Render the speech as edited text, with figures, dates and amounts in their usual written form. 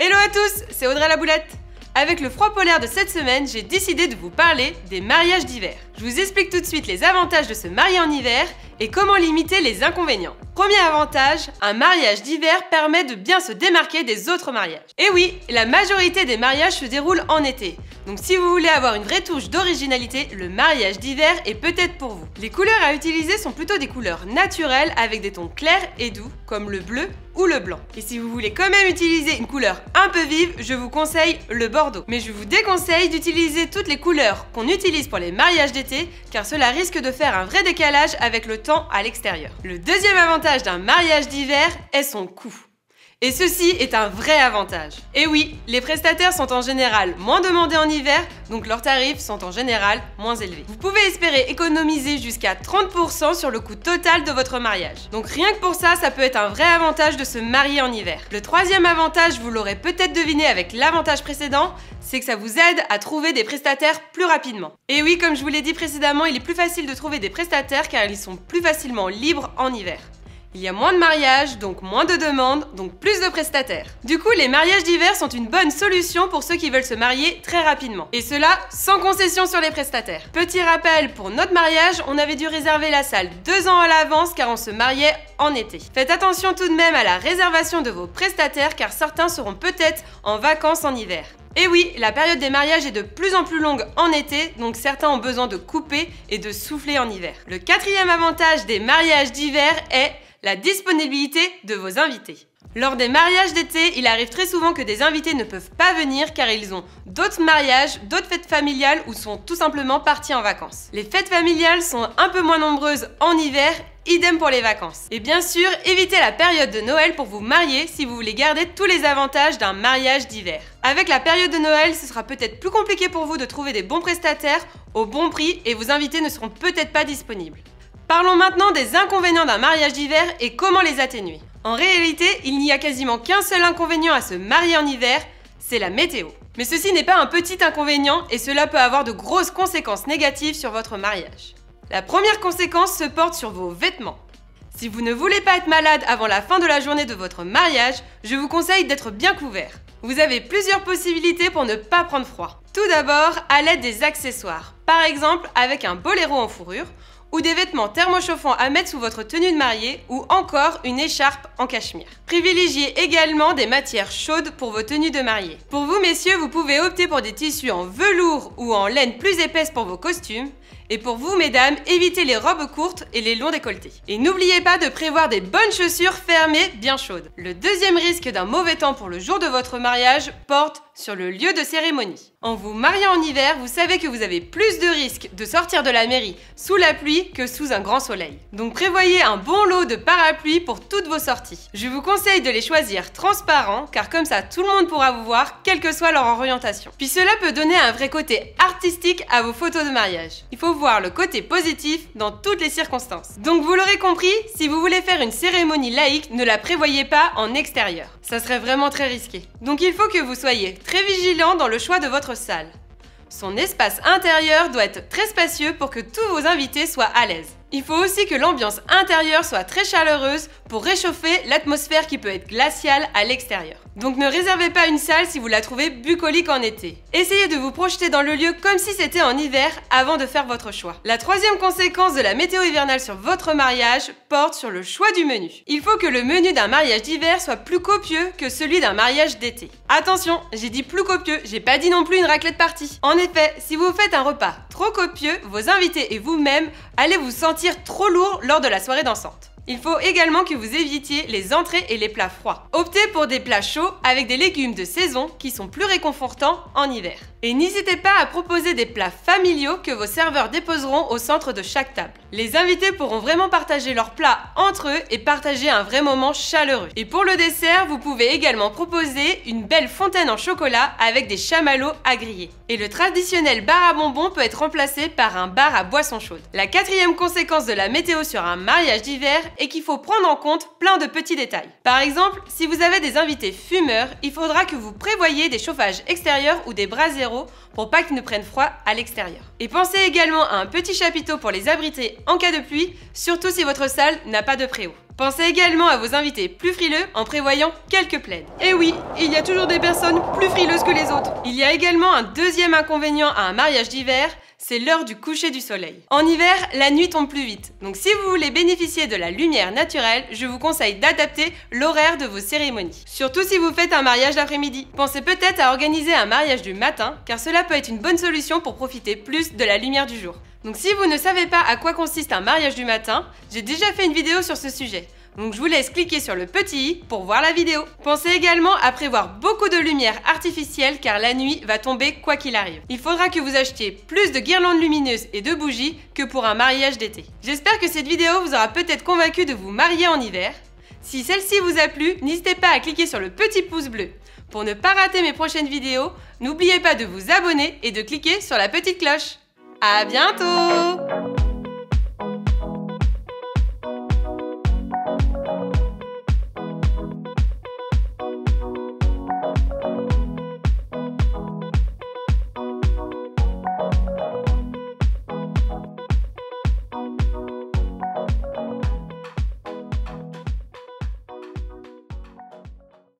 Hello à tous, c'est Audrey la Boulette. Avec le froid polaire de cette semaine, j'ai décidé de vous parler des mariages d'hiver. Je vous explique tout de suite les avantages de se marier en hiver et comment limiter les inconvénients. Premier avantage, un mariage d'hiver permet de bien se démarquer des autres mariages. Et oui, la majorité des mariages se déroulent en été. Donc si vous voulez avoir une vraie touche d'originalité, le mariage d'hiver est peut-être pour vous. Les couleurs à utiliser sont plutôt des couleurs naturelles avec des tons clairs et doux, comme le bleu ou le blanc. Et si vous voulez quand même utiliser une couleur un peu vive, je vous conseille le bordeaux. Mais je vous déconseille d'utiliser toutes les couleurs qu'on utilise pour les mariages d'été, car cela risque de faire un vrai décalage avec le temps à l'extérieur. Le deuxième avantage d'un mariage d'hiver est son coût. Et ceci est un vrai avantage. Et oui, les prestataires sont en général moins demandés en hiver, donc leurs tarifs sont en général moins élevés. Vous pouvez espérer économiser jusqu'à 30% sur le coût total de votre mariage. Donc rien que pour ça, ça peut être un vrai avantage de se marier en hiver. Le troisième avantage, vous l'aurez peut-être deviné avec l'avantage précédent, c'est que ça vous aide à trouver des prestataires plus rapidement. Et oui, comme je vous l'ai dit précédemment, il est plus facile de trouver des prestataires car ils sont plus facilement libres en hiver. Il y a moins de mariages, donc moins de demandes, donc plus de prestataires. Du coup, les mariages d'hiver sont une bonne solution pour ceux qui veulent se marier très rapidement. Et cela, sans concession sur les prestataires. Petit rappel, pour notre mariage, on avait dû réserver la salle 2 ans à l'avance car on se mariait en été. Faites attention tout de même à la réservation de vos prestataires car certains seront peut-être en vacances en hiver. Et oui, la période des mariages est de plus en plus longue en été, donc certains ont besoin de couper et de souffler en hiver. Le quatrième avantage des mariages d'hiver est la disponibilité de vos invités. Lors des mariages d'été, il arrive très souvent que des invités ne peuvent pas venir car ils ont d'autres mariages, d'autres fêtes familiales ou sont tout simplement partis en vacances. Les fêtes familiales sont un peu moins nombreuses en hiver, idem pour les vacances. Et bien sûr, évitez la période de Noël pour vous marier si vous voulez garder tous les avantages d'un mariage d'hiver. Avec la période de Noël, ce sera peut-être plus compliqué pour vous de trouver des bons prestataires au bon prix et vos invités ne seront peut-être pas disponibles. Parlons maintenant des inconvénients d'un mariage d'hiver et comment les atténuer. En réalité, il n'y a quasiment qu'un seul inconvénient à se marier en hiver, c'est la météo. Mais ceci n'est pas un petit inconvénient et cela peut avoir de grosses conséquences négatives sur votre mariage. La première conséquence se porte sur vos vêtements. Si vous ne voulez pas être malade avant la fin de la journée de votre mariage, je vous conseille d'être bien couvert. Vous avez plusieurs possibilités pour ne pas prendre froid. Tout d'abord, à l'aide des accessoires. Par exemple, avec un boléro en fourrure, ou des vêtements thermochauffants à mettre sous votre tenue de mariée ou encore une écharpe en cachemire. Privilégiez également des matières chaudes pour vos tenues de mariée. Pour vous messieurs, vous pouvez opter pour des tissus en velours ou en laine plus épaisse pour vos costumes. Et pour vous mesdames, évitez les robes courtes et les longs décolletés. Et n'oubliez pas de prévoir des bonnes chaussures fermées bien chaudes. Le deuxième risque d'un mauvais temps pour le jour de votre mariage porte sur le lieu de cérémonie. En vous mariant en hiver, vous savez que vous avez plus de risques de sortir de la mairie sous la pluie que sous un grand soleil. Donc prévoyez un bon lot de parapluies pour toutes vos sorties. Je vous conseille de les choisir transparents car comme ça tout le monde pourra vous voir quelle que soit leur orientation. Puis cela peut donner un vrai côté artistique à vos photos de mariage. Il faut voir le côté positif dans toutes les circonstances. Donc vous l'aurez compris, si vous voulez faire une cérémonie laïque, ne la prévoyez pas en extérieur. Ça serait vraiment très risqué. Donc il faut que vous soyez très vigilant dans le choix de votre salle. Son espace intérieur doit être très spacieux pour que tous vos invités soient à l'aise. Il faut aussi que l'ambiance intérieure soit très chaleureuse pour réchauffer l'atmosphère qui peut être glaciale à l'extérieur. Donc ne réservez pas une salle si vous la trouvez bucolique en été. Essayez de vous projeter dans le lieu comme si c'était en hiver avant de faire votre choix. La troisième conséquence de la météo hivernale sur votre mariage porte sur le choix du menu. Il faut que le menu d'un mariage d'hiver soit plus copieux que celui d'un mariage d'été. Attention, j'ai dit plus copieux, j'ai pas dit non plus une raclette party. En effet, si vous faites un repas trop copieux, vos invités et vous-même allez vous sentir trop lourd lors de la soirée dansante. Il faut également que vous évitiez les entrées et les plats froids. Optez pour des plats chauds avec des légumes de saison qui sont plus réconfortants en hiver. Et n'hésitez pas à proposer des plats familiaux que vos serveurs déposeront au centre de chaque table. Les invités pourront vraiment partager leurs plats entre eux et partager un vrai moment chaleureux. Et pour le dessert, vous pouvez également proposer une belle fontaine en chocolat avec des chamallows à griller. Et le traditionnel bar à bonbons peut être remplacé par un bar à boissons chaudes. La quatrième conséquence de la météo sur un mariage d'hiver et qu'il faut prendre en compte plein de petits détails. Par exemple, si vous avez des invités fumeurs, il faudra que vous prévoyiez des chauffages extérieurs ou des braseros pour pas qu'ils ne prennent froid à l'extérieur. Et pensez également à un petit chapiteau pour les abriter en cas de pluie, surtout si votre salle n'a pas de préau. Pensez également à vos invités plus frileux en prévoyant quelques plaids. Et oui, il y a toujours des personnes plus frileuses que les autres. Il y a également un deuxième inconvénient à un mariage d'hiver, c'est l'heure du coucher du soleil. En hiver, la nuit tombe plus vite. Donc si vous voulez bénéficier de la lumière naturelle, je vous conseille d'adapter l'horaire de vos cérémonies. Surtout si vous faites un mariage l'après-midi. Pensez peut-être à organiser un mariage du matin, car cela peut être une bonne solution pour profiter plus de la lumière du jour. Donc si vous ne savez pas à quoi consiste un mariage du matin, j'ai déjà fait une vidéo sur ce sujet. Donc je vous laisse cliquer sur le petit i pour voir la vidéo. Pensez également à prévoir beaucoup de lumière artificielle car la nuit va tomber quoi qu'il arrive. Il faudra que vous achetiez plus de guirlandes lumineuses et de bougies que pour un mariage d'été. J'espère que cette vidéo vous aura peut-être convaincu de vous marier en hiver. Si celle-ci vous a plu, n'hésitez pas à cliquer sur le petit pouce bleu. Pour ne pas rater mes prochaines vidéos, n'oubliez pas de vous abonner et de cliquer sur la petite cloche. À bientôt!